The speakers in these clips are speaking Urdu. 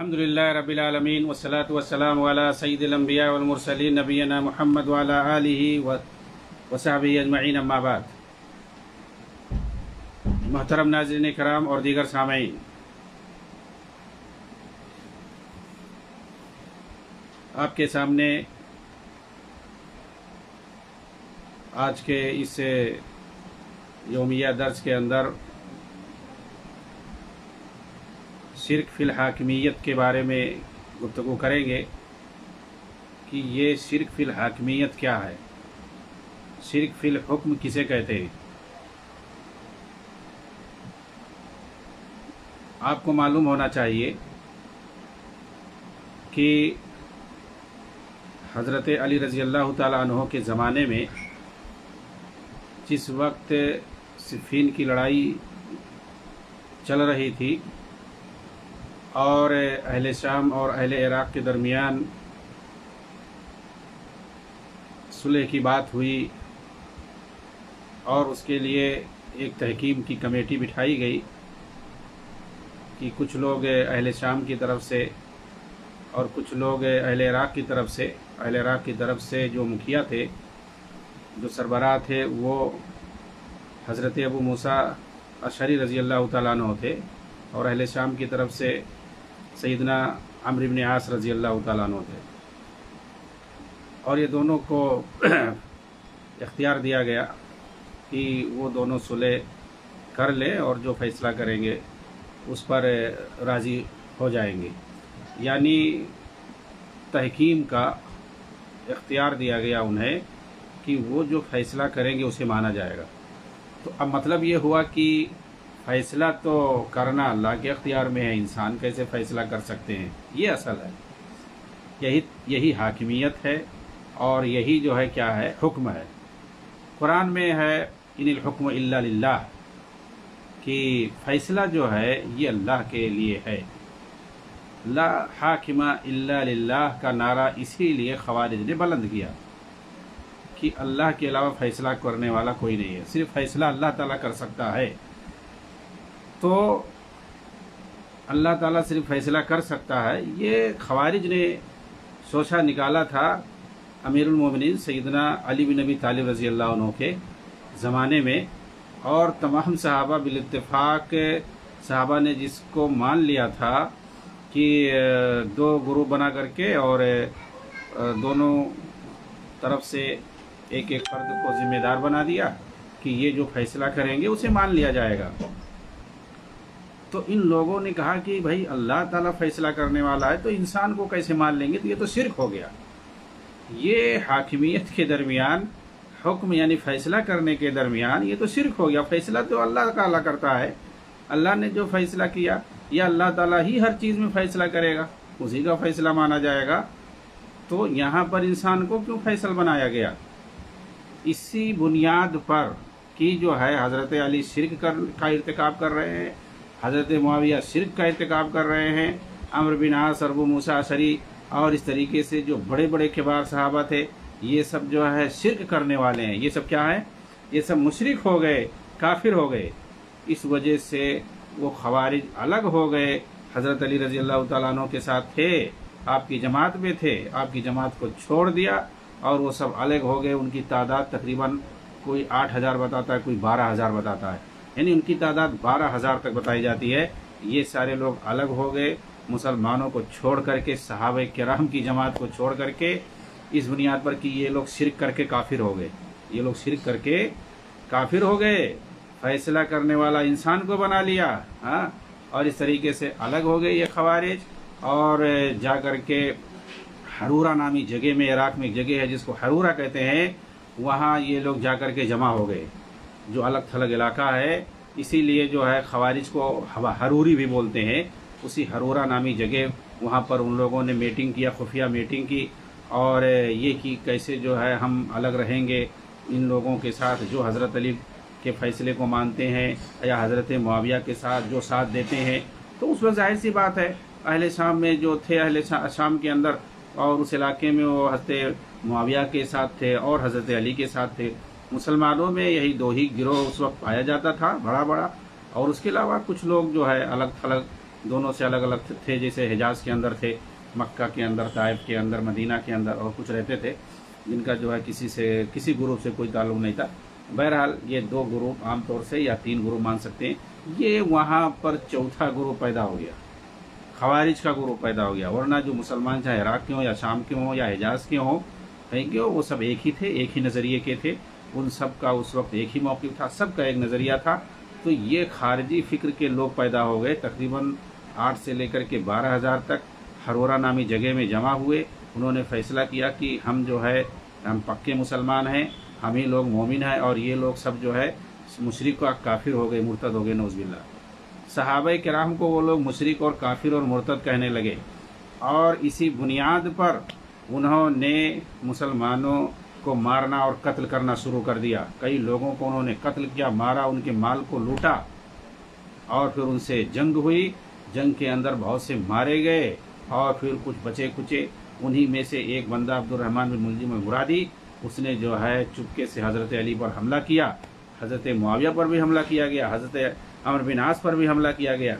الحمدللہ رب العالمین والصلاة والسلام علی سید الانبیاء والمرسلین نبینا محمد وعلی آلہ وصحبہ اجمعین، اما بعد۔ محترم ناظرین کرام اور دیگر سامعین، آپ کے سامنے آج کے اس یومیہ درس کے اندر شرک فی الحاکمیت کے بارے میں گفتگو کریں گے کہ یہ شرک فی الحاکمیت کیا ہے، شرک فی الحکم کسے کہتے ہیں۔ آپ کو معلوم ہونا چاہیے کہ حضرت علی رضی اللہ تعالیٰ عنہ کے زمانے میں جس وقت صفین کی لڑائی چل رہی تھی اور اہل شام اور اہل عراق کے درمیان صلح کی بات ہوئی اور اس کے لیے ایک تحکیم کی کمیٹی بٹھائی گئی کہ کچھ لوگ اہل شام کی طرف سے اور کچھ لوگ اہل عراق کی طرف سے۔ اہل عراق کی طرف سے جو مکھیا تھے، جو سربراہ تھے، وہ حضرت ابو موسیٰ اشعری رضی اللہ تعالیٰ عنہ تھے، اور اہل شام کی طرف سے سیدنا عمرو بن عاص رضی اللہ تعالیٰ عنہ تھے، اور یہ دونوں کو اختیار دیا گیا کہ وہ دونوں صلح کر لیں اور جو فیصلہ کریں گے اس پر راضی ہو جائیں گے، یعنی تحکیم کا اختیار دیا گیا انہیں کہ وہ جو فیصلہ کریں گے اسے مانا جائے گا۔ تو اب مطلب یہ ہوا کہ فیصلہ تو کرنا اللہ کے اختیار میں ہے، انسان کیسے فیصلہ کر سکتے ہیں؟ یہ اصل ہے، یہی حاکمیت ہے، اور یہی جو ہے کیا ہے، حکم ہے۔ قرآن میں ہے ان الحکم الا للہ، کہ فیصلہ جو ہے یہ اللہ کے لیے ہے۔ لا حاکم الا للہ کا نعرہ اسی لیے خوارج نے بلند کیا کہ اللہ کے علاوہ فیصلہ کرنے والا کوئی نہیں ہے، صرف فیصلہ اللہ تعالیٰ کر سکتا ہے۔ تو اللہ تعالیٰ صرف فیصلہ کر سکتا ہے، یہ خوارج نے سوچا نکالا تھا امیر المومنین سیدنا علی بن ابی طالب رضی اللہ عنہ کے زمانے میں، اور تمام صحابہ بالاتفاق صحابہ نے جس کو مان لیا تھا کہ دو گروپ بنا کر کے اور دونوں طرف سے ایک ایک فرد کو ذمہ دار بنا دیا کہ یہ جو فیصلہ کریں گے اسے مان لیا جائے گا۔ تو ان لوگوں نے کہا کہ بھائی اللہ تعالیٰ فیصلہ کرنے والا ہے تو انسان کو کیسے مان لیں گے، تو یہ تو شرک ہو گیا۔ یہ حاکمیت کے درمیان، حکم یعنی فیصلہ کرنے کے درمیان، یہ تو شرک ہو گیا۔ فیصلہ تو اللہ تعالیٰ کرتا ہے، اللہ نے جو فیصلہ کیا، یا اللہ تعالیٰ ہی ہر چیز میں فیصلہ کرے گا، اسی کا فیصلہ مانا جائے گا۔ تو یہاں پر انسان کو کیوں فیصل بنایا گیا؟ اسی بنیاد پر کہ جو ہے حضرت علی شرک کا ارتکاب کر رہے ہیں، حضرت معاویہ شرک کا ارتکاب کر رہے ہیں، عمرو بن عاص، ابو موسیٰ اشعری اور اس طریقے سے جو بڑے بڑے کبار صحابہ تھے، یہ سب جو ہے شرک کرنے والے ہیں۔ یہ سب کیا ہے؟ یہ سب مشرک ہو گئے، کافر ہو گئے۔ اس وجہ سے وہ خوارج الگ ہو گئے، حضرت علی رضی اللہ تعالیٰ عنہ کے ساتھ تھے، آپ کی جماعت میں تھے، آپ کی جماعت کو چھوڑ دیا اور وہ سب الگ ہو گئے۔ ان کی تعداد تقریباً کوئی 8,000 بتاتا ہے، کوئی 12,000 بتاتا ہے، یعنی ان کی تعداد 12,000 تک بتائی جاتی ہے۔ یہ سارے لوگ الگ ہو گئے، مسلمانوں کو چھوڑ کر کے، صحابہ کرام کی جماعت کو چھوڑ کر کے، اس بنیاد پر کہ یہ لوگ شرک کر کے کافر ہو گئے، یہ لوگ شرک کر کے کافر ہو گئے، فیصلہ کرنے والا انسان کو بنا لیا، ہاں، اور اس طریقے سے الگ ہو گئے یہ خوارج، اور جا کر کے حرورہ نامی جگہ میں، عراق میں ایک جگہ ہے جس کو حرورہ کہتے ہیں، وہاں یہ لوگ جا کر کے جمع ہو گئے، جو الگ تھلگ علاقہ ہے، اسی لیے جو ہے خوارج کو حروری بھی بولتے ہیں۔ اسی حرورہ نامی جگہ، وہاں پر ان لوگوں نے میٹنگ کیا، خفیہ میٹنگ کی، اور یہ کہ کیسے جو ہے ہم الگ رہیں گے ان لوگوں کے ساتھ جو حضرت علی کے فیصلے کو مانتے ہیں، یا حضرت معاویہ کے ساتھ جو ساتھ دیتے ہیں۔ تو اس وقت ظاہر سی بات ہے، اہل شام میں جو تھے، اہل شام کے اندر اور اس علاقے میں، وہ حضرت معاویہ کے ساتھ تھے اور حضرت علی کے ساتھ تھے۔ مسلمانوں میں یہی دو ہی گروہ اس وقت پایا جاتا تھا، بڑا، اور اس کے علاوہ کچھ لوگ جو ہے الگ تھلگ دونوں سے الگ الگ تھے، جیسے حجاز کے اندر تھے، مکہ کے اندر، طائف کے اندر، مدینہ کے اندر، اور کچھ رہتے تھے جن کا جو ہے کسی گروپ سے کوئی تعلق نہیں تھا۔ بہرحال یہ دو گروپ عام طور سے، یا تین گروپ مان سکتے ہیں، یہ وہاں پر چوتھا گروپ پیدا ہو گیا، خوارج کا گروپ پیدا ہو گیا۔ ورنہ جو مسلمان چاہے عراق کے ہوں یا شام کے ہوں یا حجاز کے ہوں، کہیں کہ وہ سب ایک ہی تھے، ایک ہی نظریے کے تھے، ان سب کا اس وقت ایک ہی موقف تھا، سب کا ایک نظریہ تھا۔ تو یہ خارجی فکر کے لوگ پیدا ہو گئے، تقریباً 8 سے لے کر کے 12,000 تک ہرورہ نامی جگہ میں جمع ہوئے۔ انہوں نے فیصلہ کیا کہ ہم جو ہے ہم پکے مسلمان ہیں، ہم ہی لوگ مومن ہیں، اور یہ لوگ سب جو ہے مشرک اور کافر ہو گئے، مرتد ہو گئے، نعوذ باللہ۔ صحابہ کرام کو وہ لوگ مشرک اور کافر اور مرتد کہنے لگے، اور اسی بنیاد پر انہوں نے مسلمانوں کو مارنا اور قتل کرنا شروع کر دیا۔ کئی لوگوں کو انہوں نے قتل کیا، مارا، ان کے مال کو لوٹا، اور پھر ان سے جنگ ہوئی۔ جنگ کے اندر بہت سے مارے گئے، اور پھر کچھ بچے کچے۔ انہی میں سے ایک بندہ عبد الرحمن بن ملجم المرادی، اس نے جو ہے چپکے سے حضرت علی پر حملہ کیا، حضرت معاویہ پر بھی حملہ کیا گیا، حضرت عمرو بن عاص پر بھی حملہ کیا گیا۔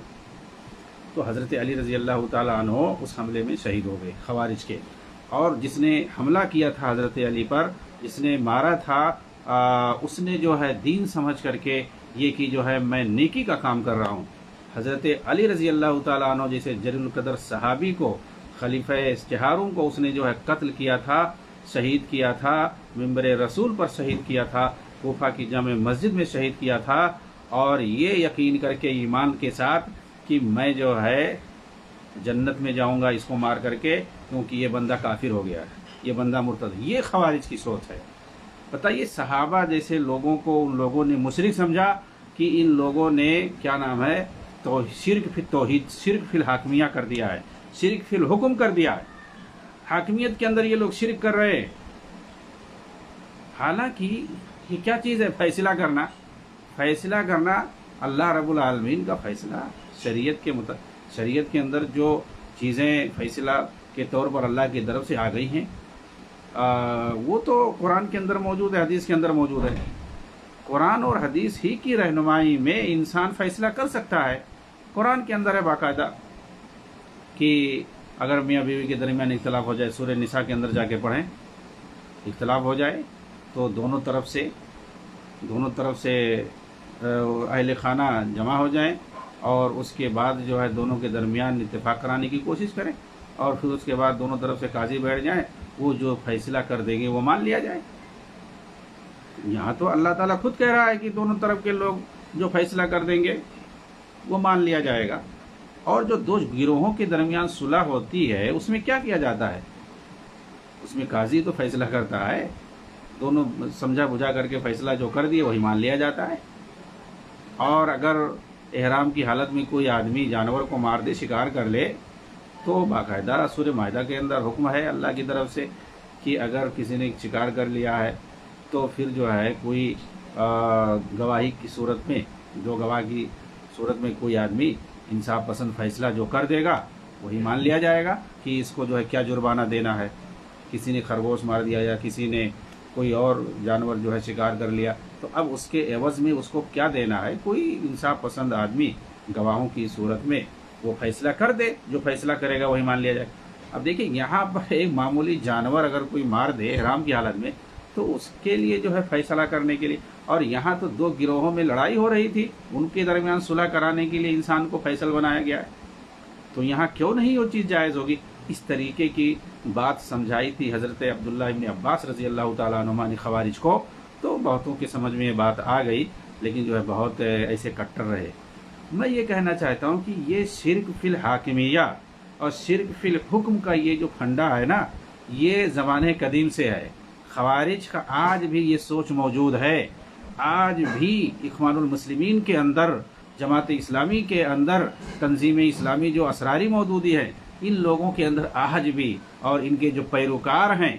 تو حضرت علی رضی اللہ تعالیٰ عنہ اس حملے میں شہید ہو گئے خوارج کے۔ اور جس نے حملہ کیا تھا حضرت علی پر، جس نے مارا تھا، اس نے جو ہے دین سمجھ کر کے یہ کہ جو ہے میں نیکی کا کام کر رہا ہوں۔ حضرت علی رضی اللہ تعالیٰ عنہ جیسے جلیل القدر صحابی کو، خلیفہ چہاروں کو اس نے جو ہے قتل کیا تھا، شہید کیا تھا، منبر رسول پر شہید کیا تھا، کوفہ کی جامع مسجد میں شہید کیا تھا، اور یہ یقین کر کے ایمان کے ساتھ کہ میں جو ہے جنت میں جاؤں گا اس کو مار کر کے، کیونکہ یہ بندہ کافر ہو گیا ہے، یہ بندہ مرتد ہے۔ یہ خوارج کی سوچ ہے۔ بتائیے، صحابہ جیسے لوگوں کو ان لوگوں نے مشرک سمجھا کہ ان لوگوں نے کیا نام ہے تو شرک فی التوحید، شرک فی الحاکمیہ کر دیا ہے، شرک فی الحکم کر دیا ہے۔ حاکمیت کے اندر یہ لوگ شرک کر رہے ہیں، حالانکہ یہ کیا چیز ہے؟ فیصلہ کرنا، فیصلہ کرنا اللہ رب العالمین کا فیصلہ، شریعت کے اندر جو چیزیں فیصلہ کے طور پر اللہ کی طرف سے آ گئی ہیں، وہ تو قرآن کے اندر موجود ہے، حدیث کے اندر موجود ہے۔ قرآن اور حدیث ہی کی رہنمائی میں انسان فیصلہ کر سکتا ہے۔ قرآن کے اندر ہے باقاعدہ کہ اگر میاں بیوی کے درمیان اختلاف ہو جائے، سورہ نساء کے اندر جا کے پڑھیں، اختلاف ہو جائے تو دونوں طرف سے اہل خانہ جمع ہو جائیں، اور اس کے بعد جو ہے دونوں کے درمیان اتفاق کرانے کی کوشش کریں، اور پھر اس کے بعد دونوں طرف سے قاضی بیٹھ جائیں، وہ جو فیصلہ کر دیں گے وہ مان لیا جائے۔ یہاں تو اللہ تعالیٰ خود کہہ رہا ہے کہ دونوں طرف کے لوگ جو فیصلہ کر دیں گے وہ مان لیا جائے گا۔ اور جو دو گروہوں کے درمیان صلح ہوتی ہے، اس میں کیا کیا جاتا ہے؟ اس میں قاضی تو فیصلہ کرتا ہے، دونوں سمجھا بجھا کر کے فیصلہ جو کر دیے وہی مان لیا جاتا ہے۔ اور اگر احرام کی حالت میں کوئی آدمی جانور کو مار دے، شکار کر لے، تو باقاعدہ سورہ مائدہ کے اندر حکم ہے اللہ کی طرف سے کہ اگر کسی نے شکار کر لیا ہے تو پھر جو ہے کوئی گواہی کی صورت میں، دو گواہ کی صورت میں کوئی آدمی انصاف پسند فیصلہ جو کر دے گا وہی مان لیا جائے گا کہ اس کو جو ہے کیا جرمانہ دینا ہے۔ کسی نے خرگوش مار دیا یا کسی نے کوئی اور جانور جو ہے شکار کر لیا، تو اب اس کے عوض میں اس کو کیا دینا ہے، کوئی انصاف پسند آدمی گواہوں کی صورت میں وہ فیصلہ کر دے، جو فیصلہ کرے گا وہی مان لیا جائے۔ اب دیکھیں، یہاں پر ایک معمولی جانور اگر کوئی مار دے احرام کی حالت میں، تو اس کے لیے جو ہے فیصلہ کرنے کے لیے، اور یہاں تو دو گروہوں میں لڑائی ہو رہی تھی، ان کے درمیان صلح کرانے کے لیے انسان کو فیصل بنایا گیا ہے، تو یہاں کیوں نہیں وہ چیز جائز ہوگی؟ اس طریقے کی بات سمجھائی تھی حضرت عبداللہ ابن عباس رضی اللہ تعالیٰ عنہما نے خوارج کو، تو بہتوں کے سمجھ میں یہ بات آ گئی، لیکن جو ہے بہت ایسے کٹر رہے۔ میں یہ کہنا چاہتا ہوں کہ یہ شرک فی الحاکمیہ اور شرک فی الحکم کا یہ جو پھنڈا ہے نا، یہ زمانے قدیم سے ہے۔ خوارج کا آج بھی یہ سوچ موجود ہے، آج بھی اخوان المسلمین کے اندر، جماعت اسلامی کے اندر، تنظیم اسلامی جو اسراری موجودی ہے، ان لوگوں کے اندر آج بھی، اور ان کے جو پیروکار ہیں،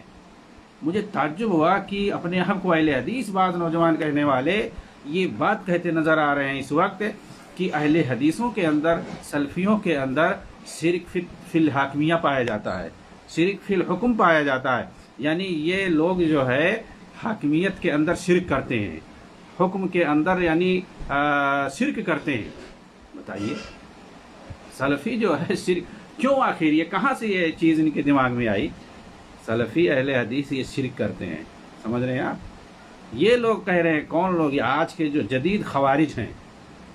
مجھے تعجب ہوا کہ اپنے آپ کو اہل حدیث بعض نوجوان کہنے والے یہ بات کہتے نظر آ رہے ہیں اس وقت کہ اہل حدیثوں کے اندر، سلفیوں کے اندر شرک فی الحاکمیہ پایا جاتا ہے، شرک فی الحکم پایا جاتا ہے، یعنی یہ لوگ جو ہے حاکمیت کے اندر شرک کرتے ہیں، حکم کے اندر یعنی شرک کرتے ہیں۔ بتائیے، سلفی جو ہے شرک کیوں، آخر یہ کہاں سے یہ چیز ان کے دماغ میں آئی؟ سلفی اہل حدیث یہ شرک کرتے ہیں، سمجھ رہے ہیں آپ؟ یہ لوگ کہہ رہے ہیں، کون لوگ؟ یہ آج کے جو جدید خوارج ہیں،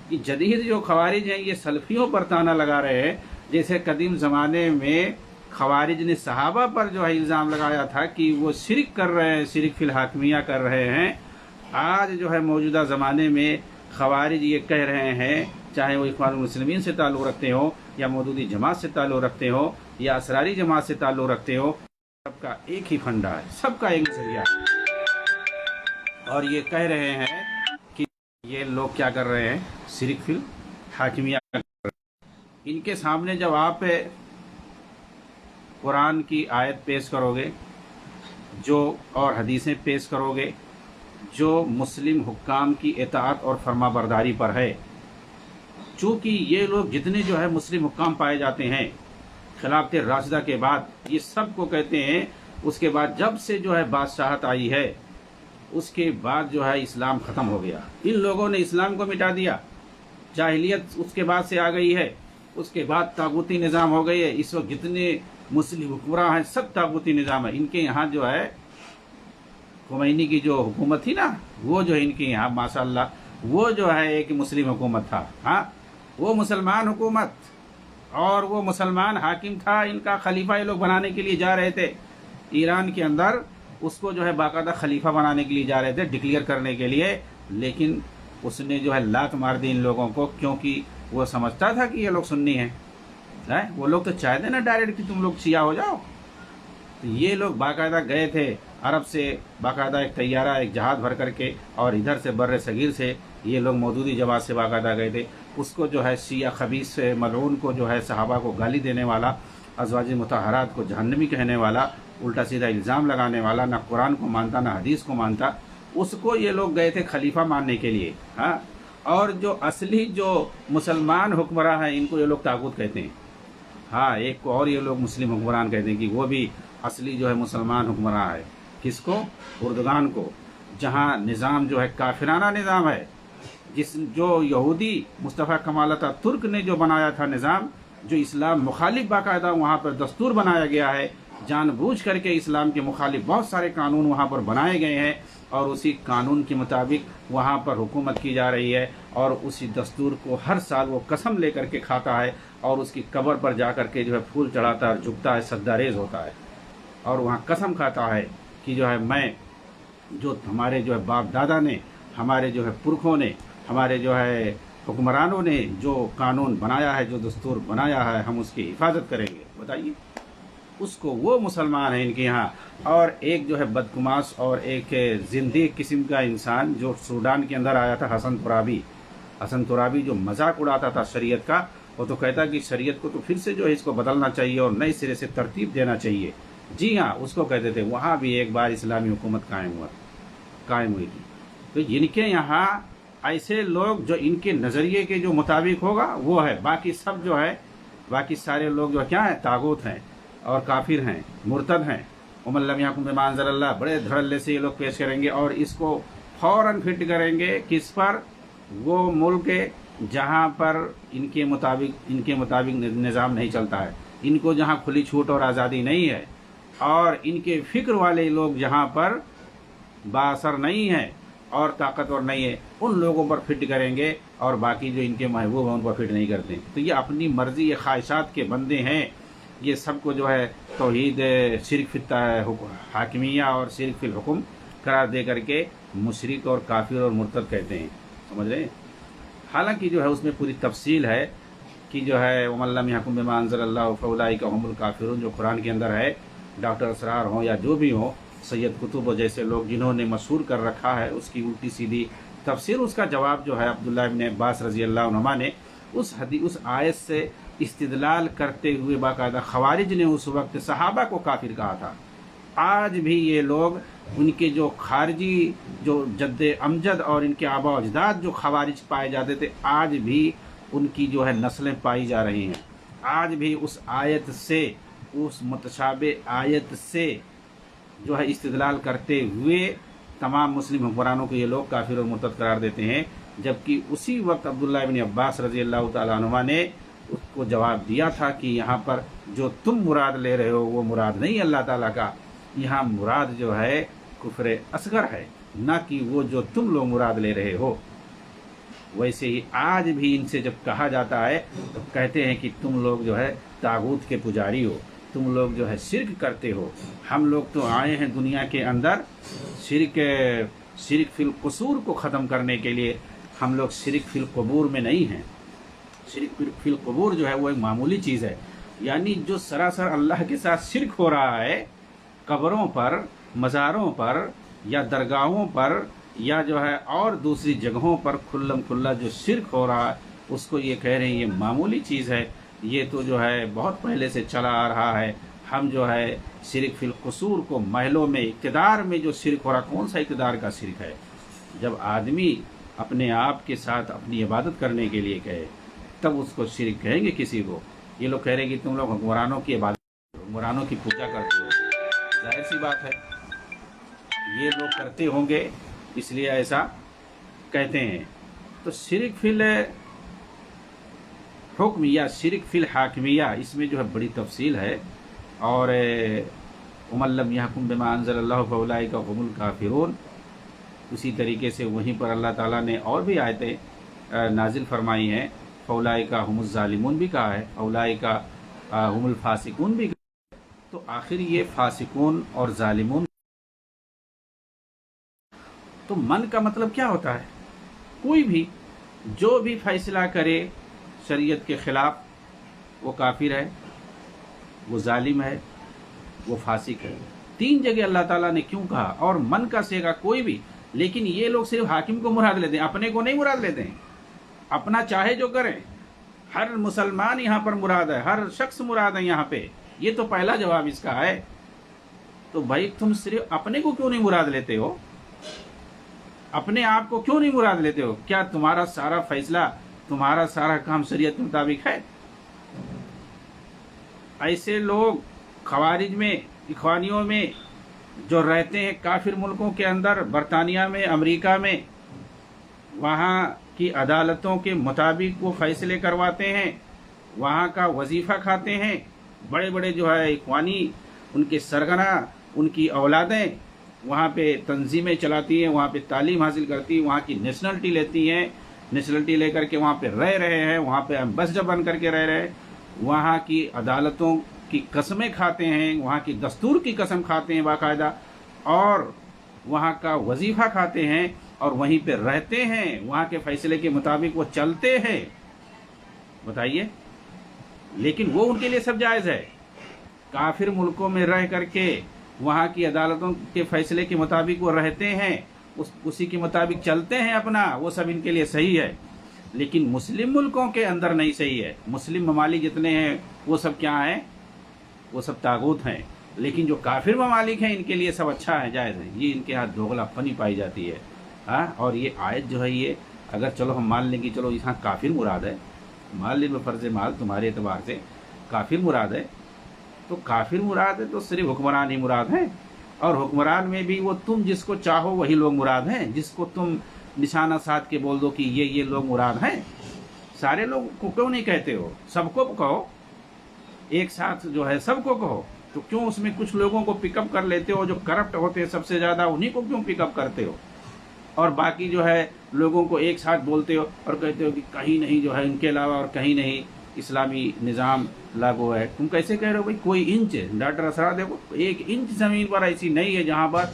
یہ جدید جو خوارج ہیں یہ سلفیوں پر تانا لگا رہے ہیں، جیسے قدیم زمانے میں خوارج نے صحابہ پر جو ہے الزام لگایا تھا کہ وہ شرک کر رہے ہیں، شرک فی الحاکمیہ کر رہے ہیں۔ آج جو ہے موجودہ زمانے میں خوارج یہ کہہ رہے ہیں، چاہے وہ اخوان المسلمین سے تعلق رکھتے ہوں یا مودودی جماعت سے تعلق رکھتے ہوں یا اسراری جماعت سے تعلق رکھتے ہوں، سب کا ایک ہی پھنڈا ہے، سب کا ایک نظریہ ہے، اور یہ کہہ رہے ہیں کہ یہ لوگ کیا کر رہے ہیں؟ شرک فی الحاکمیہ کر رہے ہیں۔ ان کے سامنے جب آپ قرآن کی آیت پیش کرو گے جو اور حدیثیں پیش کرو گے جو مسلم حکام کی اطاعت اور فرما برداری پر ہے، چونکہ یہ لوگ جتنے جو ہے مسلم حکام پائے جاتے ہیں خلافت راشدہ کے بعد، یہ سب کو کہتے ہیں اس کے بعد جب سے جو ہے بادشاہت آئی ہے اس کے بعد جو ہے اسلام ختم ہو گیا، ان لوگوں نے اسلام کو مٹا دیا، جاہلیت اس کے بعد سے آ گئی ہے، اس کے بعد طاغوتی نظام ہو گئی ہے۔ اس وقت جتنے مسلم حکمراں ہیں سب طاغوتی نظام ہے۔ ان کے یہاں جو ہے خمینی کی جو حکومت تھی نا، وہ جو ہے ان کے یہاں ماشاءاللہ وہ جو ہے ایک مسلم حکومت تھا، ہاں وہ مسلمان حکومت اور وہ مسلمان حاکم تھا، ان کا خلیفہ یہ لوگ بنانے کے لیے جا رہے تھے ایران کے اندر، اس کو جو ہے باقاعدہ خلیفہ بنانے کے لیے جا رہے تھے، ڈکلیئر کرنے کے لیے، لیکن اس نے جو ہے لات مار دی ان لوگوں کو، کیونکہ وہ سمجھتا تھا کہ یہ لوگ سنی ہیں، وہ لوگ تو چاہتے نا ڈائریکٹ کہ تم لوگ شیعہ ہو جاؤ۔ تو یہ لوگ باقاعدہ گئے تھے عرب سے، باقاعدہ ایک طیارہ ایک جہاز بھر کر کے، اور ادھر سے بر صغیر سے یہ لوگ مودودی جماعت سے باقاعدہ گئے تھے۔ اس کو جو ہے شیعہ خبیث ملعون کو جو ہے صحابہ کو گالی دینے والا، ازواج مطہرات کو جہنمی کہنے والا، الٹا سیدھا الزام لگانے والا، نہ قرآن کو مانتا نہ حدیث کو مانتا، اس کو یہ لوگ گئے تھے خلیفہ ماننے کے لیے، ہاں۔ اور جو اصلی جو مسلمان حکمراں ہیں ان کو یہ لوگ طاغوت کہتے ہیں، ہاں۔ ایک کو اور یہ لوگ مسلم حکمران کہتے ہیں کہ وہ بھی اصلی جو ہے مسلمان حکمراں ہے، کس کو؟ اردگان کو، جہاں نظام جو ہے کافرانہ نظام ہے، جو یہودی مصطفیٰ کمال ترک نے جو بنایا تھا نظام، جو اسلام مخالف باقاعدہ وہاں پر دستور بنایا گیا ہے، جان بوجھ کر کے اسلام کے مخالف بہت سارے قانون وہاں پر بنائے گئے ہیں، اور اسی قانون کے مطابق وہاں پر حکومت کی جا رہی ہے، اور اسی دستور کو ہر سال وہ قسم لے کر کے کھاتا ہے، اور اس کی قبر پر جا کر کے جو ہے پھول چڑھاتا ہے اور جھکتا ہے، سجدہ ریز ہوتا ہے، اور وہاں قسم کھاتا ہے کہ جو ہے میں جو ہمارے جو ہے باپ دادا نے، ہمارے جو ہے پرکھوں نے، ہمارے جو ہے حکمرانوں نے جو قانون بنایا ہے، جو دستور بنایا ہے، ہم اس کی حفاظت کریں گے۔ بتائیے، اس کو وہ مسلمان ہیں ان کے یہاں۔ اور ایک جو ہے بدگماش اور ایک زندیق قسم کا انسان جو سوڈان کے اندر آیا تھا، حسن ترابی جو مذاق اڑاتا تھا شریعت کا، وہ تو کہتا کہ شریعت کو تو پھر سے جو ہے اس کو بدلنا چاہیے اور نئے سرے سے ترتیب دینا چاہیے۔ جی ہاں، اس کو کہتے تھے، وہاں بھی ایک بار اسلامی حکومت قائم ہوئی تھی۔ تو ان کے یہاں ایسے لوگ جو ان کے نظریے کے جو مطابق ہوگا وہ ہے، باقی سب جو ہے، باقی سارے لوگ جو کیا ہیں؟ طاغوت ہیں اور کافر ہیں، مرتد ہیں۔ ومن لم یحکم بما انزل اللہ، بڑے دھڑلے سے یہ لوگ پیش کریں گے، اور اس کو فوراً فٹ کریں گے کس پر؟ وہ ملک جہاں پر ان کے مطابق نظام نہیں چلتا ہے، ان کو جہاں کھلی چھوٹ اور آزادی نہیں ہے، اور ان کے فکر والے لوگ جہاں پر بااثر نہیں ہیں اور طاقتور نہیں ہے، ان لوگوں پر فٹ کریں گے، اور باقی جو ان کے محبوب ہیں ان پر فٹ نہیں کرتے۔ تو یہ اپنی مرضی، یہ خواہشات کے بندے ہیں، یہ سب کو جو ہے توحید، شرک فی حاکمیہ اور شرک فی الحکم قرار دے کر کے مشرک اور کافر اور مرتد کہتے ہیں، سمجھ رہے ہیں؟ حالانکہ جو ہے اس میں پوری تفصیل ہے کہ جو ہے ومن لم یحکم بما انزل اللہ فاولئک هم الکافرون، جو قرآن کے اندر ہے۔ ڈاکٹر اسرار ہوں یا جو بھی ہوں، سید قطب جیسے لوگ جنہوں نے مشہور کر رکھا ہے اس کی الٹی سیدھی تفسیر، اس کا جواب جو ہے عبداللہ ابن عباس رضی اللہ عنہما نے اس آیت سے استدلال کرتے ہوئے، باقاعدہ خوارج نے اس وقت صحابہ کو کافر کہا تھا۔ آج بھی یہ لوگ، ان کے جو خارجی جو جد امجد اور ان کے آباء و اجداد جو خوارج پائے جاتے تھے، آج بھی ان کی جو ہے نسلیں پائی جا رہی ہیں۔ آج بھی اس آیت سے، اس متشابہ آیت سے جو ہے استدلال کرتے ہوئے تمام مسلم حکمرانوں کو یہ لوگ کافر اور مرتد قرار دیتے ہیں، جبکہ اسی وقت عبداللہ ابن عباس رضی اللہ تعالیٰ عنہ نے اس کو جواب دیا تھا کہ یہاں پر جو تم مراد لے رہے ہو وہ مراد نہیں اللہ تعالیٰ کا، یہاں مراد جو ہے کفر اصغر ہے، نہ کہ وہ جو تم لوگ مراد لے رہے ہو۔ ویسے ہی آج بھی ان سے جب کہا جاتا ہے تو کہتے ہیں کہ تم لوگ جو ہے طاغوت کے پجاری ہو، تم لوگ جو ہے شرک کرتے ہو۔ ہم لوگ تو آئے ہیں دنیا کے اندر شرک فی القصور کو ختم کرنے کے لیے، ہم لوگ شرک فی القبور میں نہیں ہیں۔ شرک فی القبور جو ہے وہ ایک معمولی چیز ہے، یعنی جو سراسر اللہ کے ساتھ شرک ہو رہا ہے قبروں پر، مزاروں پر یا درگاہوں پر یا جو ہے اور دوسری جگہوں پر کھلم کھلا جو شرک ہو رہا ہے اس کو یہ کہہ رہے ہیں یہ معمولی چیز ہے، یہ تو جو ہے بہت پہلے سے چلا آ رہا ہے۔ ہم جو ہے شرک فی القصور کو محلوں میں اقتدار میں جو شرک ہو رہا، کون سا اقتدار کا شرک ہے؟ جب آدمی اپنے آپ کے ساتھ اپنی عبادت کرنے کے لیے کہے تب اس کو شرک کہیں گے کسی کو؟ یہ لوگ کہہ رہے ہیں کہ تم لوگ حکمرانوں کی عبادت، حکمرانوں کی پوجا کرتے ہو، ظاہر سی بات ہے یہ لوگ کرتے ہوں گے اس لیے ایسا کہتے ہیں۔ تو شرک فی الحکم یا شرک فی الحاکمیہ، اس میں جو ہے بڑی تفصیل ہے، اور وَمَن لَّمْ يَحْكُم بِمَا أَنزَلَ اللَّهُ فَأُولَٰئِكَ هُمُ الْكَافِرُونَ۔ اسی طریقے سے وہیں پر اللہ تعالیٰ نے اور بھی آیتیں نازل فرمائی ہیں، فَأُولَٰئِكَ هُمُ الظَّالِمُونَ بھی کہا ہے، فَأُولَٰئِكَ هُمُ الْفَاسِقُونَ بھی کہا ہے۔ تو آخر یہ فاسقون اور ظالمون، تو من کا مطلب کیا ہوتا ہے؟ کوئی بھی جو بھی فیصلہ کرے شریعت کے خلاف وہ کافر ہے، وہ ظالم ہے، وہ فاسق ہے۔ تین جگہ اللہ تعالیٰ نے کیوں کہا؟ اور من کا سیگا کوئی بھی، لیکن یہ لوگ صرف حاکم کو مراد لیتے ہیں، اپنے کو نہیں مراد لیتے ہیں۔ اپنا چاہے جو کریں، ہر مسلمان یہاں پر مراد ہے، ہر شخص مراد ہے یہاں پہ، یہ تو پہلا جواب اس کا ہے۔ تو بھائی تم صرف اپنے کو کیوں نہیں مراد لیتے ہو؟ اپنے آپ کو کیوں نہیں مراد لیتے ہو؟ کیا تمہارا سارا فیصلہ، تمہارا سارا کام شریعت کے مطابق ہے؟ ایسے لوگ خوارج میں، اخوانیوں میں جو رہتے ہیں کافر ملکوں کے اندر، برطانیہ میں، امریکہ میں، وہاں کی عدالتوں کے مطابق وہ فیصلے کرواتے ہیں، وہاں کا وظیفہ کھاتے ہیں۔ بڑے بڑے جو ہے اخوانی، ان کے سرگنا، ان کی اولادیں وہاں پہ تنظیمیں چلاتی ہیں، وہاں پہ تعلیم حاصل کرتی ہیں، وہاں کی نیشنلٹی لیتی ہیں، نیشنلٹی لے کر کے وہاں پہ رہ رہے ہیں، وہاں پہ ایمبیسڈر بن کر کے رہ رہے ہیں، وہاں کی عدالتوں کی قسمیں کھاتے ہیں، وہاں کی دستور کی قسم کھاتے ہیں باقاعدہ، اور وہاں کا وظیفہ کھاتے ہیں، اور وہیں پہ رہتے ہیں، وہاں کے فیصلے کے مطابق وہ چلتے ہیں۔ بتائیے، لیکن وہ ان کے لیے سب جائز ہے۔ کافر ملکوں میں رہ کر کے وہاں کی عدالتوں کے فیصلے کے مطابق وہ رہتے ہیں، اسی کے مطابق چلتے ہیں اپنا، وہ سب ان کے لیے صحیح ہے۔ لیکن مسلم ملکوں کے اندر نہیں صحیح ہے۔ مسلم ممالک جتنے ہیں وہ سب کیا ہیں؟ وہ سب طاغوت ہیں۔ لیکن جو کافر ممالک ہیں ان کے لیے سب اچھا ہے، جائز ہے۔ یہ ان کے ہاتھ دوغلا پنی پائی جاتی ہے۔ ہاں، اور یہ آیت جو ہے یہ اگر چلو ہم مان لیں کہ چلو یہاں کافر مراد ہے، مان لیں فرض مال تمہارے اعتبار سے کافر مراد ہے، تو کافر مراد ہے تو صرف حکمران ہی مراد ہیں، اور حکمران میں بھی وہ تم جس کو چاہو وہی لوگ مراد ہیں، جس کو تم نشانہ ساتھ کے بول دو کہ یہ لوگ مراد ہیں۔ سارے لوگ کو کیوں نہیں کہتے ہو؟ سب کو کہو، ایک ساتھ جو ہے سب کو کہو۔ تو کیوں اس میں کچھ لوگوں کو پک اپ کر لیتے ہو جو کرپٹ ہوتے ہیں سب سے زیادہ، انہی کو کیوں پک اپ کرتے ہو؟ اور باقی جو ہے لوگوں کو ایک ساتھ بولتے ہو اور کہتے ہو کہ کہیں نہیں جو ہے ان کے علاوہ اور کہیں نہیں اسلامی نظام لاگو ہے۔ تم کیسے کہہ رہے ہو بھائی کوئی انچ؟ ڈاکٹر اسرار دیکھو، 1 انچ زمین پر ایسی نہیں ہے جہاں پر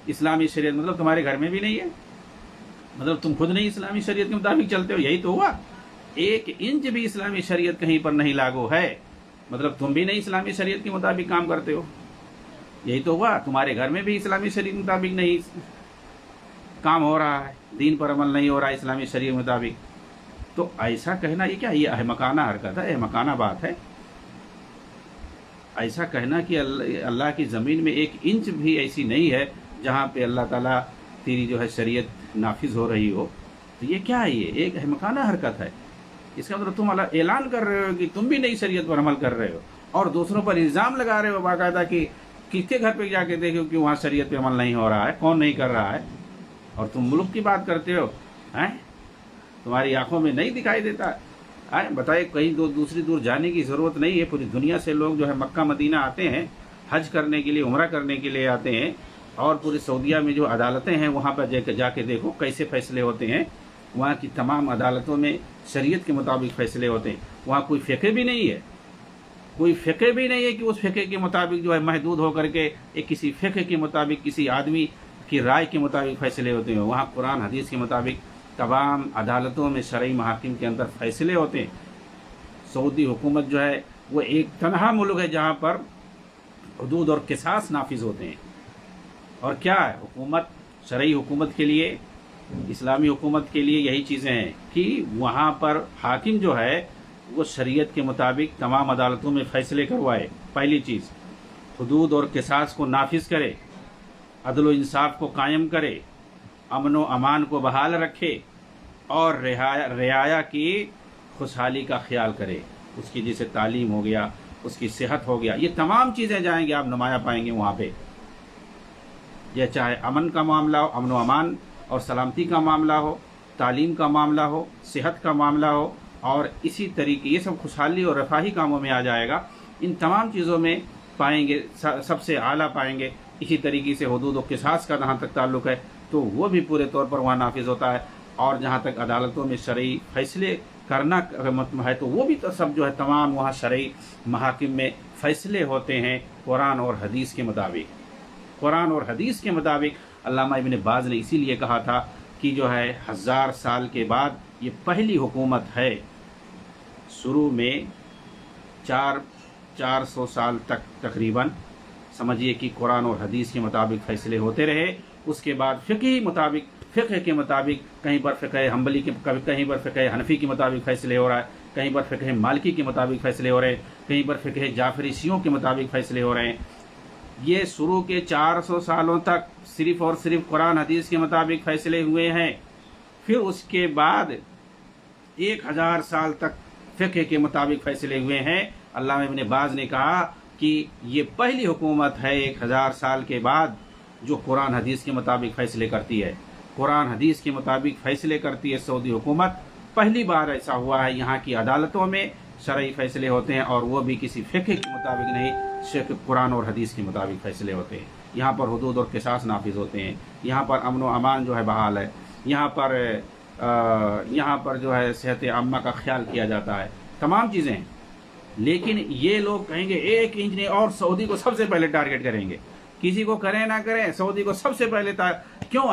اسلامی شریعت، مطلب تمہارے گھر میں بھی نہیں ہے، مطلب تم خود نہیں اسلامی شریعت کے مطابق چلتے ہو، یہی تو ہوا۔ 1 انچ بھی اسلامی شریعت کہیں پر نہیں لاگو ہے، مطلب تم بھی نہیں اسلامی شریعت کے مطابق کام کرتے ہو، یہی تو ہوا۔ تمہارے گھر میں بھی اسلامی شریعت کے مطابق نہیں کام ہو رہا ہے، دین پر عمل نہیں ہو رہا ہے اسلامی شریعت کے مطابق۔ تو ایسا کہنا یہ کیا؟ یہ احمقانہ حرکت ہے، احمقانہ بات ہے۔ ایسا کہنا کہ اللہ کی زمین میں 1 انچ بھی ایسی نہیں ہے جہاں پہ اللہ تعالیٰ تیری جو ہے شریعت نافذ ہو رہی ہو، تو یہ کیا ہے؟ یہ ایک احمقانہ حرکت ہے۔ اس کا مطلب تم اعلان کر رہے ہو کہ تم بھی نئی شریعت پر عمل کر رہے ہو، اور دوسروں پر الزام لگا رہے ہو باقاعدہ کہ کس کے گھر پہ جا کے دیکھو کہ وہاں شریعت پہ عمل نہیں ہو رہا ہے، کون نہیں کر رہا ہے، اور تم ملک کی بات کرتے ہو، ہیں؟ تمہاری آنکھوں میں نہیں دکھائی دیتا؟ بتائے کہیں دوسری دور جانے کی ضرورت نہیں ہے، پوری دنیا سے لوگ جو ہے مکہ مدینہ آتے ہیں حج کرنے کے لیے، عمرہ کرنے کے لیے آتے ہیں، اور پوری سعودیہ میں جو عدالتیں ہیں وہاں پر جا کے دیکھو کیسے فیصلے ہوتے ہیں۔ وہاں کی تمام عدالتوں میں شریعت کے مطابق فیصلے ہوتے ہیں، وہاں کوئی فقہ بھی نہیں ہے، کوئی فقہ بھی نہیں ہے کہ اس فقہ کے مطابق جو ہے محدود ہو کر کے ایک کسی فقہ کے مطابق کسی آدمی کی رائے کے مطابق فیصلے ہوتے ہیں۔ وہاں قرآن حدیث کے مطابق تمام عدالتوں میں شرعی محاکم کے اندر فیصلے ہوتے ہیں۔ سعودی حکومت جو ہے وہ ایک تنہا ملک ہے جہاں پر حدود اور قصاص نافذ ہوتے ہیں۔ اور کیا ہے حکومت، شرعی حکومت کے لیے، اسلامی حکومت کے لیے یہی چیزیں ہیں کہ وہاں پر حاکم جو ہے وہ شریعت کے مطابق تمام عدالتوں میں فیصلے کروائے۔ پہلی چیز حدود اور قصاص کو نافذ کرے، عدل و انصاف کو قائم کرے، امن و امان کو بحال رکھے، اور رعایا کی خوشحالی کا خیال کرے، اس کی جیسے تعلیم ہو گیا، اس کی صحت ہو گیا، یہ تمام چیزیں جائیں گے آپ نمایاں پائیں گے وہاں پہ۔ یہ چاہے امن کا معاملہ ہو، امن و امان اور سلامتی کا معاملہ ہو، تعلیم کا معاملہ ہو، صحت کا معاملہ ہو، اور اسی طریقے یہ سب خوشحالی اور رفاہی کاموں میں آ جائے گا۔ ان تمام چیزوں میں پائیں گے سب سے اعلیٰ پائیں گے۔ اسی طریقے سے حدود و قصاص کا جہاں تک تعلق ہے تو وہ بھی پورے طور پر وہاں نافذ ہوتا ہے، اور جہاں تک عدالتوں میں شرعی فیصلے کرنا ہے تو وہ بھی تو سب جو ہے تمام وہاں شرعی محاکم میں فیصلے ہوتے ہیں قرآن اور حدیث کے مطابق۔ قرآن اور حدیث کے مطابق علامہ ابن باز نے اسی لیے کہا تھا کہ جو ہے 1000 سال کے بعد یہ پہلی حکومت ہے، شروع میں 400 سال تک تقریباً سمجھیے کہ قرآن اور حدیث کے مطابق فیصلے ہوتے رہے۔ اس کے بعد فقہ کے مطابق کہیں پر فقہ حنبلی کے، کہیں پر فقہ حنفی کے مطابق فیصلے ہو رہا ہے، کہیں پر فقہ مالکی کے مطابق فیصلے ہو رہے ہیں، کہیں پر فقہ جعفری شیعوں کے مطابق فیصلے ہو رہے ہیں۔ یہ شروع کے 400 سالوں تک صرف اور صرف قرآن حدیث کے مطابق فیصلے ہوئے ہیں۔ پھر اس کے بعد 1000 سال تک فقہ کے مطابق فیصلے ہوئے ہیں۔ علامہ ابن باز نے کہا کہ یہ پہلی حکومت ہے 1000 سال کے بعد جو قرآن حدیث کے مطابق فیصلے کرتی ہے۔ قرآن حدیث کے مطابق فیصلے کرتی ہے سعودی حکومت، پہلی بار ایسا ہوا ہے۔ یہاں کی عدالتوں میں شرعی فیصلے ہوتے ہیں، اور وہ بھی کسی فقہ کے مطابق نہیں، صرف قرآن اور حدیث کے مطابق فیصلے ہوتے ہیں۔ یہاں پر حدود اور قصاص نافذ ہوتے ہیں، یہاں پر امن و امان جو ہے بحال ہے، یہاں پر جو ہے صحت عامہ کا خیال کیا جاتا ہے، تمام چیزیں ہیں۔ لیکن یہ لوگ کہیں گے 1 انچ نہیں، اور سعودی کو سب سے پہلے ٹارگٹ کریں گے، کسی کو کریں نہ کریں سعودی کو سب سے پہلے کیوں؟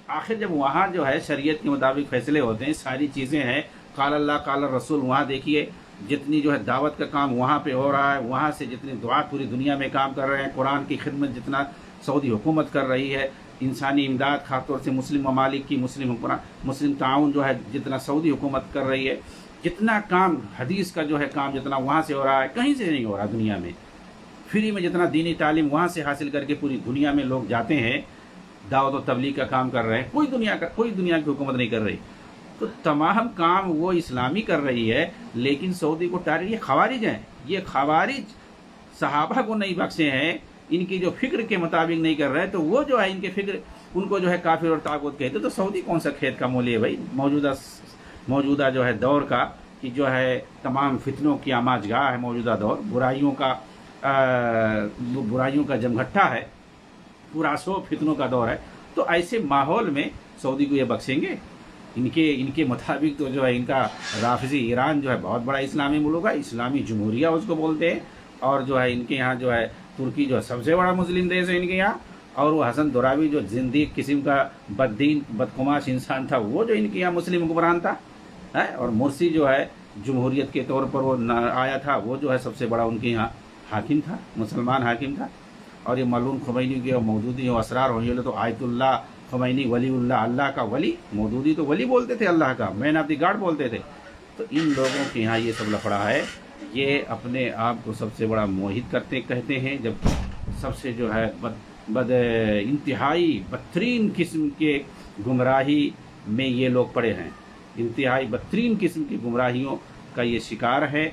آخر جب وہاں جو ہے شریعت کے مطابق فیصلے ہوتے ہیں، ساری چیزیں ہیں، قال اللہ قال رسول، وہاں دیکھیے جتنی جو ہے دعوت کا کام وہاں پہ ہو رہا ہے، وہاں سے جتنی دعات پوری دنیا میں کام کر رہے ہیں، قرآن کی خدمت جتنا سعودی حکومت کر رہی ہے، انسانی امداد خاص طور سے مسلم ممالک کی مسلم تعاون جو ہے جتنا سعودی حکومت کر رہی ہے، جتنا کام حدیث کا جو ہے کام جتنا وہاں سے ہو رہا ہے، کہیں سے نہیں ہو رہا دنیا میں۔ فری میں جتنا دینی تعلیم وہاں سے حاصل کر کے پوری دنیا میں لوگ جاتے ہیں، دعوت و تبلیغ کا کام کر رہے ہیں، کوئی دنیا کی حکومت نہیں کر رہی۔ تو تمام کام وہ اسلامی کر رہی ہے، لیکن سعودی کو ٹارگٹ، یہ خوارج ہیں، یہ خوارج صحابہ کو نہیں بخشے ہیں، ان کی جو فکر کے مطابق نہیں کر رہے، تو وہ جو ہے ان کے فکر، ان کو جو ہے کافر اور طاغوت کہتے، تو سعودی کون سا کھیت کا مولی ہے بھائی؟ موجودہ جو ہے دور کا، کہ جو ہے تمام فتنوں کی آماج گاہ ہے موجودہ دور، برائیوں کا جمگھٹا ہے، پورا سو فتنوں کا دور ہے۔ تو ایسے ماحول میں سعودی کو یہ بخشیں گے؟ ان کے مطابق تو جو ہے ان کا رافضی ایران جو ہے بہت بڑا اسلامی ملک ہے، اسلامی جمہوریہ اس کو بولتے ہیں، اور جو ہے ان کے یہاں جو ہے ترکی جو ہے سب سے بڑا مسلم دیش ہے ان کے یہاں، اور وہ حسن دراوی جو زندیق قسم کا بددین بدقماش انسان تھا، وہ جو ان کے یہاں مسلم حکمران تھا، اور مرسی جو ہے جمہوریت کے طور پر وہ آیا تھا، وہ جو ہے سب سے بڑا ان کے یہاں حاکم تھا، مسلمان حاکم تھا۔ اور یہ ملعون خمینی کی مودودی و اسرار ہوئی تو آیت اللہ خمینی ولی اللہ، اللہ کا ولی، مودودی تو ولی بولتے تھے، اللہ کا مین آف دی گاڈ بولتے تھے۔ تو ان لوگوں کے یہاں یہ سب لفڑا ہے، یہ اپنے آپ کو سب سے بڑا موحد کہتے ہیں، جب سب سے جو ہے انتہائی بدترین قسم کے گمراہی میں یہ لوگ پڑے ہیں، انتہائی بدترین قسم کی گمراہیوں کا یہ شکار ہے۔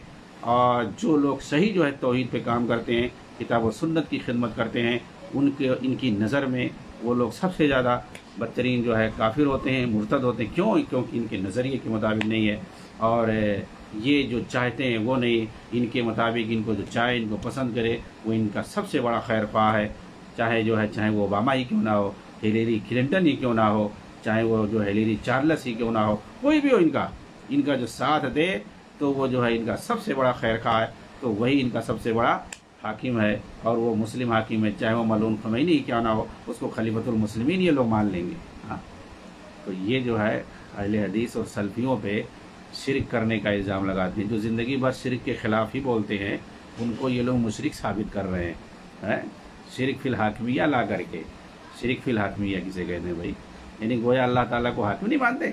اور جو لوگ صحیح جو ہے توحید پہ کام کرتے ہیں، کتاب و سنت کی خدمت کرتے ہیں، ان کی نظر میں وہ لوگ سب سے زیادہ بدترین جو ہے کافر ہوتے ہیں، مرتد ہوتے ہیں۔ کیوں؟ کیونکہ ان کے نظریے کے مطابق نہیں ہے، اور یہ جو چاہتے ہیں وہ نہیں، ان کے مطابق ان کو جو چاہے، ان کو پسند کرے، وہ ان کا سب سے بڑا خیر خواہ ہے، چاہے وہ اوباما ہی کیوں نہ ہو، ہلیری کلنٹن ہی کیوں نہ ہو، چاہے وہ جو ہلیری چارلس ہی کیوں نہ ہو، کوئی بھی ہو ان کا جو ساتھ دے تو وہ جو ہے ان کا سب سے بڑا خیر خواہ ہے، تو وہی ان کا سب سے بڑا حاکم ہے، اور وہ مسلم حاکم ہے، چاہے وہ ملعون خمینی ہی کیوں نہ ہو، اس کو خلیفۃ المسلمین یہ لوگ مان لیں گے۔ ہاں، تو یہ جو ہے اہل حدیث اور سلفیوں پہ شرک کرنے کا الزام لگاتے ہیں، جو زندگی بھر شرک کے خلاف ہی بولتے ہیں، ان کو یہ لوگ مشرک ثابت کر رہے ہیں۔ شرک فی الحاکمیہ لا کر کے، شرک فی الحاکمیہ کسے کہتے ہیں بھائی؟ یعنی گویا اللہ تعالیٰ کو حاکم نہیں مانتے۔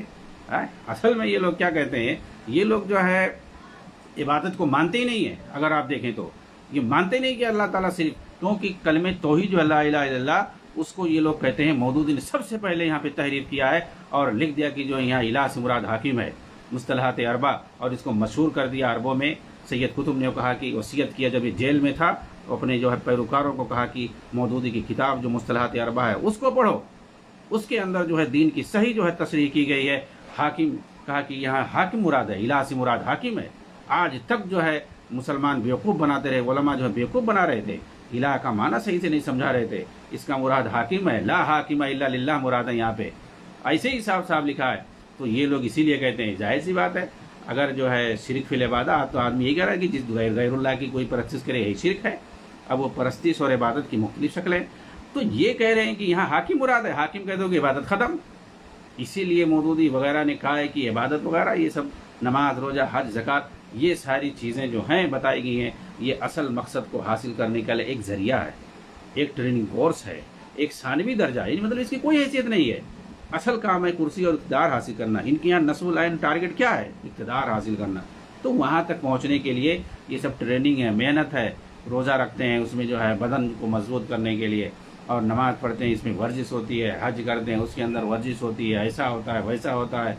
اصل میں یہ لوگ کیا کہتے ہیں، یہ لوگ جو ہے عبادت کو مانتے ہی نہیں ہیں، اگر آپ دیکھیں تو یہ مانتے نہیں کہ اللہ تعالیٰ صرف، کیونکہ کلمہ توحید جو لا الہ الا اللہ، اس کو یہ لوگ کہتے ہیں مودودی نے سب سے پہلے یہاں پہ تحریر کیا ہے اور لکھ دیا کہ جو یہاں الہ سے مراد حاکم ہے، مصطلحات اربع، اور اس کو مشہور کر دیا عربوں میں۔ سید قطب نے کہا کہ وصیت کیا جب یہ جیل میں تھا، اپنے جو ہے پیروکاروں کو کہا کہ مودودی کی کتاب جو مصطلحات اربع ہے اس کو پڑھو، اس کے اندر جو ہے دین کی صحیح جو ہے تصریح کی گئی ہے۔ حاکم کہا کہ یہاں حاکم مراد ہے، الہ سے مراد حاکم ہے۔ آج تک جو ہے مسلمان بیوقوف بناتے رہے، علماء جو ہے بیوقوف بنا رہے تھے، الہ کا معنی صحیح سے نہیں سمجھا رہے تھے، اس کا مراد حاکم ہے، لا حاکم الا للہ مراد ہے، یہاں پہ ایسے ہی صاف صاف لکھا ہے۔ تو یہ لوگ اسی لیے کہتے ہیں، ظاہر سی بات ہے، اگر جو ہے شرک فی العبادات، تو آدمی یہی کہہ رہا ہے کہ جس غیر اللہ کی کوئی پرستش کرے یہی شرک ہے۔ اب وہ پرستش اور عبادت کی مختلف شکلیں، تو یہ کہہ رہے ہیں کہ یہاں حاکم مراد ہے، حاکم کہہ دو کہ عبادت ختم۔ اسی لیے مودودی وغیرہ نے کہا ہے کہ عبادت وغیرہ یہ سب نماز، روزہ، حج، زکوٰۃ، یہ ساری چیزیں جو ہیں بتائی گئی ہیں، یہ اصل مقصد کو حاصل کرنے کا ایک ذریعہ ہے، ایک ٹریننگ کورس ہے، ایک ثانوی درجہ ہے، مطلب اس کی کوئی حیثیت نہیں ہے۔ اصل کام ہے کرسی اور اقتدار حاصل کرنا۔ ان کے یہاں نصب العین ٹارگٹ کیا ہے؟ اقتدار حاصل کرنا۔ تو وہاں تک پہنچنے کے لیے یہ سب ٹریننگ ہے، محنت ہے۔ روزہ رکھتے ہیں، اس میں جو ہے بدن کو مضبوط کرنے کے لیے، اور نماز پڑھتے ہیں، اس میں ورزش ہوتی ہے، حج کرتے ہیں، اس کے اندر ورزش ہوتی ہے، ایسا ہوتا ہے، ویسا ہوتا ہے۔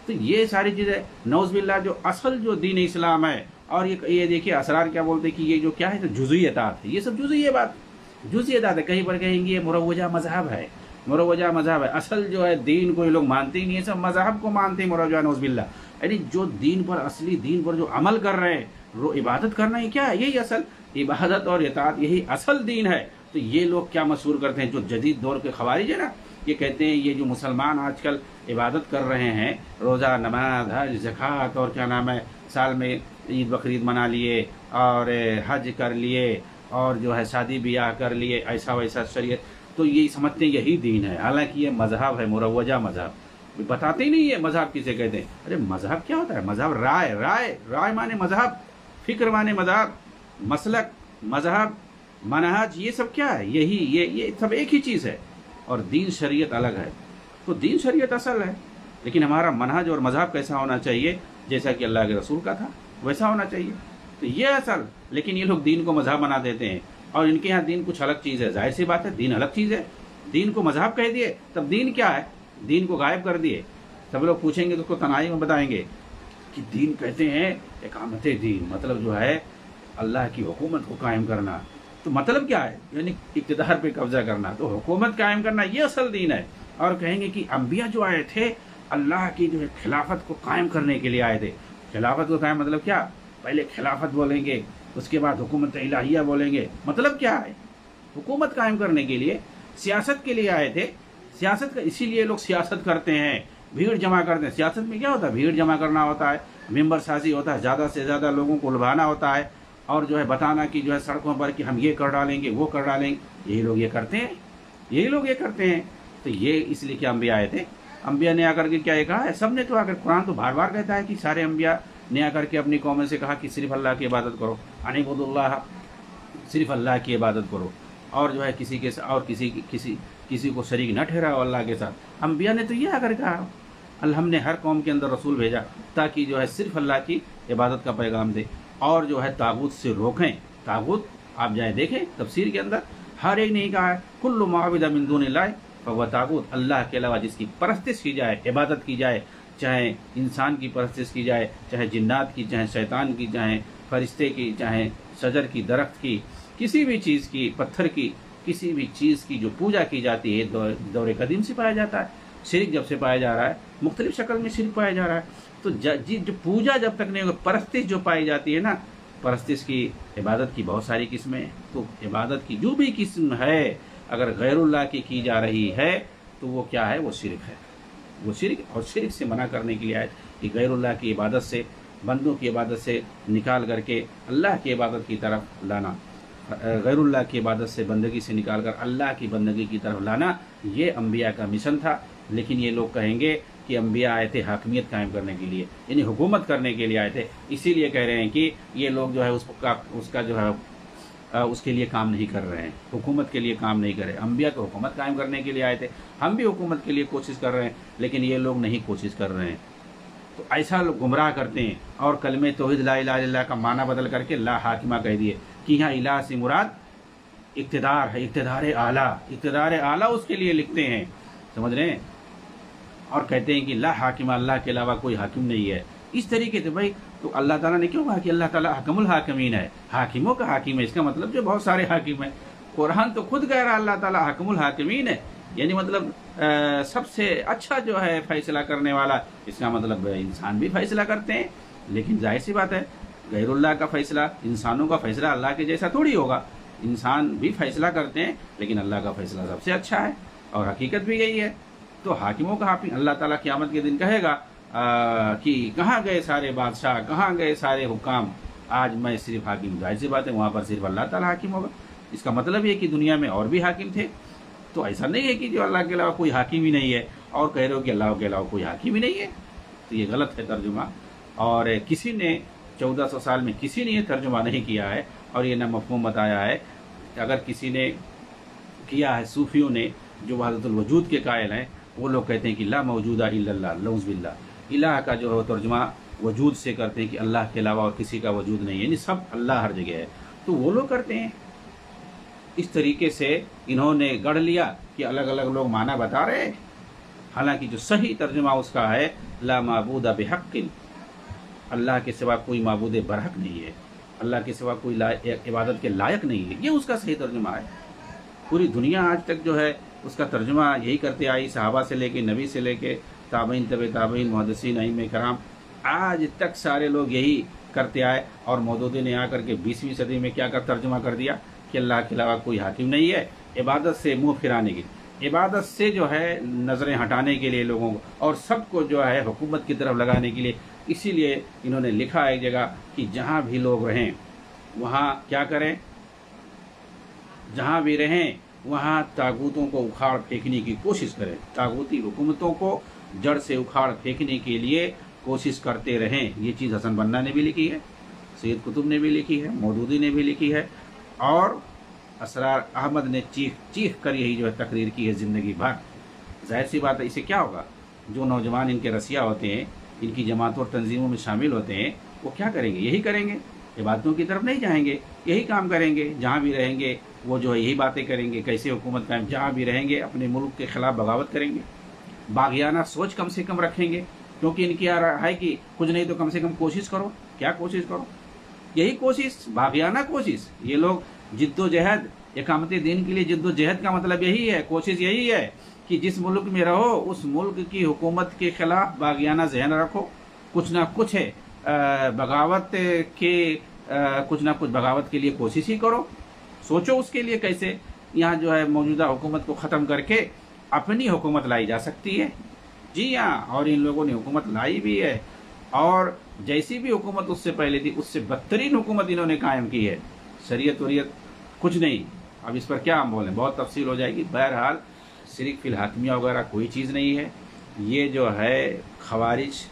تو یہ ساری چیزیں نعوذ باللہ جو اصل جو دین اسلام ہے، اور یہ دیکھیے اسرار کیا بولتے ہیں کہ یہ جو کیا ہے، تو جزئی اطاعت ہے، یہ سب جزئی بات، جزئی اطاعت ہے۔ کہیں پر کہیں گے یہ مروجہ مذہب ہے، مروجہ مذہب ہے، اصل جو ہے دین کو یہ لوگ مانتے ہی نہیں، سب مذہب کو مانتے ہیں مروجہ، نعوذ باللہ۔ یعنی جو دین پر، اصلی دین پر جو عمل کر رہے ہیں، وہ عبادت کرنا ہی کیا ہے، یہی اصل عبادت اور اطاعت، یہی اصل دین ہے۔ تو یہ لوگ کیا مشہور کرتے ہیں، جو جدید دور کے خوارج ہیں نا، یہ کہتے ہیں یہ جو مسلمان آج کل عبادت کر رہے ہیں، روزہ، نماز، حج، زکوٰۃ، اور کیا نام ہے، سال میں عید بقرعید منا لیے، اور حج کر لیے، اور جو ہے شادی بیاہ کر لیے، ایسا ویسا شریعت، تو یہ سمجھتے ہیں یہی دین ہے، حالانکہ یہ مذہب ہے، مروجہ مذہب، بتاتے ہی نہیں ہے مذہب کسے کہتے ہیں۔ ارے مذہب کیا ہوتا ہے؟ مذہب رائے مانے مذہب، فکر مانے مذہب، مسلک مذہب، منہج، یہ سب کیا ہے؟ یہ سب ایک ہی چیز ہے، اور دین شریعت الگ ہے۔ تو دین شریعت اصل ہے، لیکن ہمارا منہج اور مذہب کیسا ہونا چاہیے؟ جیسا کہ اللہ کے رسول کا تھا ویسا ہونا چاہیے۔ تو یہ اصل، لیکن یہ لوگ دین کو مذہب بنا دیتے ہیں، اور ان کے یہاں دین کچھ الگ چیز ہے۔ ظاہر سی بات ہے، دین الگ چیز ہے، دین کو مذہب کہہ دیے، تب دین کیا ہے؟ دین کو غائب کر دیے۔ سب لوگ پوچھیں گے تو اس کو تنہائی میں بتائیں گے کہ دین کہتے ہیں اقامت دین، مطلب جو ہے اللہ کی حکومت کو قائم کرنا۔ تو مطلب کیا ہے؟ یعنی اقتدار پہ قبضہ کرنا، تو حکومت قائم کرنا، یہ اصل دین ہے۔ اور کہیں گے کہ انبیاء جو آئے تھے اللہ کی جو ہے خلافت کو قائم کرنے کے لیے آئے تھے۔ خلافت کو قائم مطلب کیا؟ پہلے خلافت بولیں گے، اس کے بعد حکومت الہیہ بولیں گے، مطلب کیا ہے؟ حکومت قائم کرنے کے لیے، سیاست کے لیے آئے تھے۔ سیاست کا، اسی لیے لوگ سیاست کرتے ہیں، بھیڑ جمع کرتے ہیں۔ سیاست میں کیا ہوتا ہے؟ بھیڑ جمع کرنا ہوتا ہے، ممبر سازی ہوتا ہے، زیادہ سے زیادہ لوگوں کو لبھانا ہوتا ہے، اور جو ہے بتانا کہ جو ہے سڑکوں پر کہ ہم یہ کر ڈالیں گے، وہ کر ڈالیں گے۔ یہی لوگ یہ کرتے ہیں، یہی لوگ یہ کرتے ہیں۔ تو یہ اس لیے کہ انبیاء آئے تھے، انبیاء نے آ کر کے کیا یہ کہا ہے؟ سب نے تو آ کر، قرآن تو بار بار کہتا ہے کہ سارے انبیاء نے آ کر کے اپنی قوموں سے کہا کہ صرف اللہ کی عبادت کرو، اعبدوا اللہ، صرف اللہ کی عبادت کرو، اور جو ہے کسی کے اور کسی کو شریک نہ ٹھہراؤ اللہ کے ساتھ۔ انبیاء نے تو یہ آ کر کہا، ہم نے ہر قوم کے اندر رسول بھیجا تاکہ جو ہے صرف اللہ کی عبادت کا پیغام دے، اور جو ہے طاغوت سے روکیں۔ طاغوت آپ جائیں دیکھیں تفسیر کے اندر، ہر ایک نے کہا ہے کل معبود من دون اللہ فہو طاغوت، اللہ کے علاوہ جس کی پرستش کی جائے، عبادت کی جائے، چاہے انسان کی پرستش کی جائے، چاہے جنات کی، چاہے شیطان کی، چاہے فرشتے کی، چاہے شجر کی، درخت کی، کسی بھی چیز کی، پتھر کی، کسی بھی چیز کی جو پوجا کی جاتی ہے، دور قدیم سے پایا جاتا ہے۔ شرک جب سے پایا جا رہا ہے، مختلف شکل میں شرک پایا جا رہا ہے، تو جو پوجا جب تک نہیں ہوگا، پرستش جو پائی جاتی ہے نا، پرستش کی عبادت کی بہت ساری قسمیں ہیں، تو عبادت کی جو بھی قسم ہے اگر غیر اللہ کی جا رہی ہے تو وہ کیا ہے؟ وہ شرک ہے، وہ شرک، اور شرک سے منع کرنے کے لیے آئے کہ غیر اللہ کی عبادت سے، بندوں کی عبادت سے نکال کر کے اللہ کی عبادت کی طرف لانا، غیر اللہ کی عبادت سے، بندگی سے نکال کر اللہ کی بندگی کی طرف لانا، یہ انبیاء کا مشن تھا۔ لیکن یہ لوگ کہیں گے کہ انبیاء آئے تھے حاکمیت قائم کرنے کے لیے، یعنی حکومت کرنے کے لیے آئے تھے، اسی لیے کہہ رہے ہیں کہ یہ لوگ جو ہے اس کا جو ہے اس کے لیے کام نہیں کر رہے ہیں، حکومت کے لیے کام نہیں کر رہے۔ انبیاء تو حکومت قائم کرنے کے لیے آئے تھے، ہم بھی حکومت کے لیے کوشش کر رہے ہیں، لیکن یہ لوگ نہیں کوشش کر رہے ہیں۔ تو ایسا لوگ گمراہ کرتے ہیں، اور کلمہ توحید لا الہ الا اللہ کا معنی بدل کر کے لا حاکمہ کہہ دیے کہ یہاں الہ سے مراد اقتدار ہے، اقتدار اعلیٰ، اقتدار اعلیٰ اس کے لیے لکھتے ہیں، سمجھ رہے ہیں، اور کہتے ہیں کہ لا حاکمہ، اللہ کے علاوہ کوئی حاکم نہیں ہے۔ اس طریقے سے بھائی، تو اللہ تعالیٰ نے کیوں کہا کہ اللہ تعالیٰ حکم الحاکمین ہے، حاکموں کا حاکم ہے؟ اس کا مطلب جو بہت سارے حاکم ہیں، قرآن تو خود کہہ رہا اللہ تعالیٰ حکم الحاکمین ہے، یعنی مطلب سب سے اچھا جو ہے فیصلہ کرنے والا۔ اس کا مطلب انسان بھی فیصلہ کرتے ہیں، لیکن ظاہر سی بات ہے غیر اللہ کا فیصلہ، انسانوں کا فیصلہ اللہ کے جیسا تھوڑی ہوگا، انسان بھی فیصلہ کرتے ہیں لیکن اللہ کا فیصلہ سب سے اچھا ہے، اور حقیقت بھی یہی ہے۔ تو حاکموں کا حاکم اللہ تعالیٰ قیامت کے دن کہے گا کہ کہاں گئے سارے بادشاہ، کہاں گئے سارے حکام، آج میں صرف حاکم۔ ظاہر سی بات ہے وہاں پر صرف اللہ تعالیٰ حاکم ہوگا۔ اس کا مطلب یہ کہ دنیا میں اور بھی حاکم تھے، تو ایسا نہیں ہے کہ جو اللہ کے علاوہ کوئی حاکم ہی نہیں ہے، اور کہہ رہے ہو کہ اللہ کے علاوہ کوئی حاکم ہی نہیں ہے، تو یہ غلط ہے ترجمہ، اور کسی نے 1400 سال میں کسی نے یہ ترجمہ نہیں کیا ہے، اور یہ نہ مفہوم بتایا ہے۔ اگر کسی نے کیا ہے، صوفیوں نے جو وحدت الوجود کے قائل ہیں، وہ لوگ کہتے ہیں کہ لا موجودہ الا اللہ، لعوذ باللہ، الہ کا جو ہے ترجمہ وجود سے کرتے ہیں کہ اللہ کے علاوہ اور کسی کا وجود نہیں ہے، یعنی سب اللہ ہر جگہ ہے، تو وہ لوگ کرتے ہیں۔ اس طریقے سے انہوں نے گڑھ لیا کہ الگ الگ لوگ معنی بتا رہے ہیں، حالانکہ جو صحیح ترجمہ اس کا ہے لا معبود بحق، اللہ کے سوا کوئی معبود برحق نہیں ہے، اللہ کے سوا کوئی عبادت کے لائق نہیں ہے، یہ اس کا صحیح ترجمہ ہے۔ پوری دنیا آج تک جو ہے اس کا ترجمہ یہی کرتے آئی، صحابہ سے لے کے، نبی سے لے کے، تابعین، طب تابعین، محدثین، ائمہ کرام، آج تک سارے لوگ یہی کرتے آئے، اور مودودی نے آ کر کے 20ویں صدی میں کیا کر ترجمہ کر دیا کہ اللہ کے علاوہ کوئی حاکم نہیں ہے، عبادت سے منہ پھرانے کی، عبادت سے جو ہے نظریں ہٹانے کے لیے لوگوں کو، اور سب کو جو ہے حکومت کی طرف لگانے کے لیے۔ اسی لیے انہوں نے لکھا ایک جگہ کہ جہاں بھی لوگ رہیں وہاں کیا کریں، جہاں بھی رہیں وہاں طاغوتوں کو اکھاڑ پھینکنے کی کوشش کریں، طاغوتی حکومتوں کو جڑ سے اکھاڑ پھینکنے کے لیے کوشش کرتے رہیں۔ یہ چیز حسن بنا نے بھی لکھی ہے، سید قطب نے بھی لکھی ہے، مودودی نے بھی لکھی ہے، اور اسرار احمد نے چیخ کر یہی جو ہے تقریر کی ہے زندگی بھر۔ ظاہر سی بات ہے، اسے کیا ہوگا؟ جو نوجوان ان کے رسیا ہوتے ہیں، ان کی جماعتوں اور تنظیموں میں شامل ہوتے ہیں، وہ کیا کریں گے؟ یہی کریں گے، عبادتوں کی طرف نہیں جائیں گے، یہی کام کریں گے، جہاں بھی رہیں گے وہ جو ہے یہی باتیں کریں گے، کیسے حکومت قائم، جہاں بھی رہیں گے اپنے ملک کے خلاف بغاوت کریں گے، باغیانہ سوچ کم سے کم رکھیں گے، کیونکہ ان کی ہے کہ کچھ نہیں تو کم سے کم کوشش کرو۔ کیا کوشش کرو؟ یہی کوشش، باغیانہ کوشش۔ یہ لوگ جد و جہد، اقامت دین کے لیے جد و جہد کا مطلب یہی ہے، کوشش یہی ہے کہ جس ملک میں رہو اس ملک کی حکومت کے خلاف باغیانہ ذہن رکھو، کچھ نہ کچھ بغاوت کے لیے کوشش ہی کرو، سوچو اس کے لیے کیسے یہاں جو ہے موجودہ حکومت کو ختم کر کے اپنی حکومت لائی جا سکتی ہے۔ جی ہاں، اور ان لوگوں نے حکومت لائی بھی ہے، اور جیسی بھی حکومت اس سے پہلے تھی اس سے بدترین حکومت انہوں نے قائم کی ہے۔ شریعت وریعت کچھ نہیں، اب اس پر کیا ہم بولیں، بہت تفصیل ہو جائے گی۔ بہرحال شرک فی الحاکمیہ وغیرہ کوئی چیز نہیں ہے، یہ جو ہے خوارج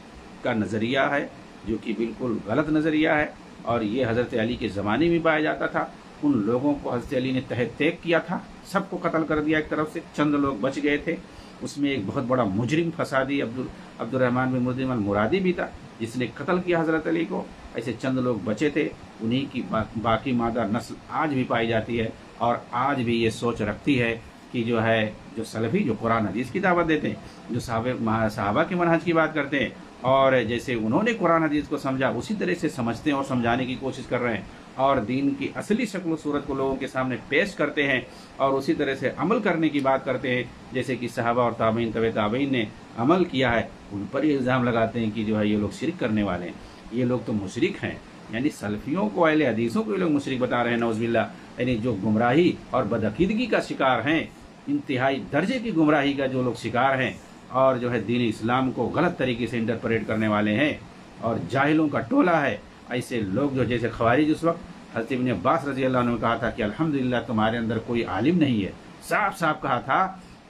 کا نظریہ ہے، جو کہ بالکل غلط نظریہ ہے، اور یہ حضرت علی کے زمانے میں پایا جاتا تھا۔ ان لوگوں کو حضرت علی نے تحت تیک کیا تھا، سب کو قتل کر دیا ایک طرف سے، چند لوگ بچ گئے تھے۔ اس میں ایک بہت بڑا مجرم فسادی عبد الرحمن بن ملجم المرادی بھی تھا، جس نے قتل کیا حضرت علی کو۔ ایسے چند لوگ بچے تھے، انہی کی باقی مادہ نسل آج بھی پائی جاتی ہے، اور آج بھی یہ سوچ رکھتی ہے کہ جو ہے جو سلفی، جو قرآن حدیث کی دعوت دیتے ہیں، جو صحابہ کے منہج کی بات کرتے ہیں، اور جیسے انہوں نے قرآن حدیث کو سمجھا اسی طرح سے سمجھتے ہیں اور سمجھانے کی کوشش کر رہے ہیں، اور دین کی اصلی شکل و صورت کو لوگوں کے سامنے پیش کرتے ہیں اور اسی طرح سے عمل کرنے کی بات کرتے ہیں، جیسے کہ صحابہ اور تابعین طبع تابعین نے عمل کیا ہے، ان پر یہ الزام لگاتے ہیں کہ جو ہے یہ لوگ شرک کرنے والے ہیں، یہ لوگ تو مشرک ہیں۔ یعنی سلفیوں کو، اہل حدیثوں کو یہ لوگ مشرک بتا رہے ہیں، نعوذ باللہ، یعنی جو گمراہی اور بدعقیدگی کا شکار ہیں، انتہائی درجے کی گمراہی کا جو لوگ شکار ہیں، اور جو ہے دین اسلام کو غلط طریقے سے انٹرپریٹ کرنے والے ہیں اور جاہلوں کا ٹولہ ہے، ایسے لوگ جو جیسے خوارج اس وقت حضرت ابن عباس رضی اللہ عنہ نے کہا تھا کہ الحمدللہ تمہارے اندر کوئی عالم نہیں ہے، صاف صاف کہا تھا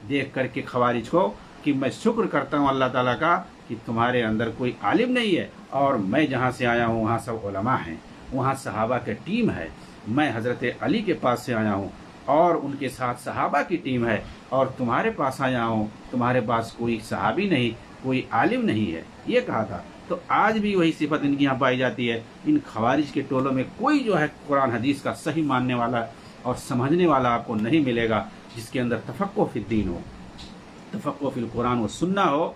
دیکھ کر کے خوارج کو کہ میں شکر کرتا ہوں اللہ تعالیٰ کا کہ تمہارے اندر کوئی عالم نہیں ہے، اور میں جہاں سے آیا ہوں وہاں سب علماء ہیں، وہاں صحابہ کے ٹیم ہے، میں حضرت علی کے پاس سے آیا ہوں اور ان کے ساتھ صحابہ کی ٹیم ہے، اور تمہارے پاس آیا ہوں تمہارے پاس کوئی صحابی نہیں، کوئی عالم نہیں ہے، یہ کہا تھا۔ تو آج بھی وہی صفت ان کی یہاں پائی جاتی ہے۔ ان خوارج کے ٹولوں میں کوئی جو ہے قرآن حدیث کا صحیح ماننے والا اور سمجھنے والا آپ کو نہیں ملے گا، جس کے اندر تفقہ فی الدین ہو، تفقہ فی القرآن و سنہ ہو،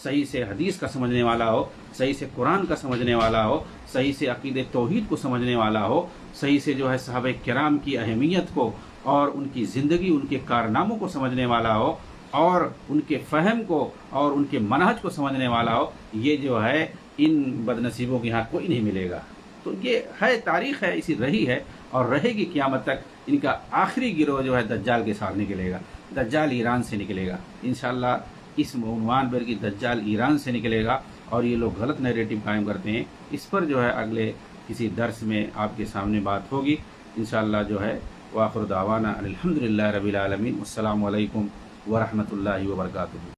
صحیح سے حدیث کا سمجھنے والا ہو، صحیح سے قرآن کا سمجھنے والا ہو، صحیح سے عقید توحید کو سمجھنے والا ہو، صحیح سے جو ہے صحابہ کرام کی اہمیت کو اور ان کی زندگی، ان کے کارناموں کو سمجھنے والا ہو، اور ان کے فہم کو اور ان کے منہج کو سمجھنے والا ہو، یہ جو ہے ان بدنصیبوں کے یہاں کوئی نہیں ملے گا۔ تو یہ ہے، تاریخ ہے، اسی رہی ہے اور رہے گی قیامت تک۔ ان کا آخری گروہ جو ہے دجال کے ساتھ نکلے گا، دجال ایران سے نکلے گا انشاءاللہ۔ اس عنوان پر کہ دجال ایران سے نکلے گا اور یہ لوگ غلط نیریٹو قائم کرتے ہیں، اس پر جو ہے اگلے کسی درس میں آپ کے سامنے بات ہوگی انشاءاللہ جو ہے۔ وآخر دعوانا الحمدللہ رب العالمین، السلام علیکم ورحمۃ اللہ وبرکاتہ۔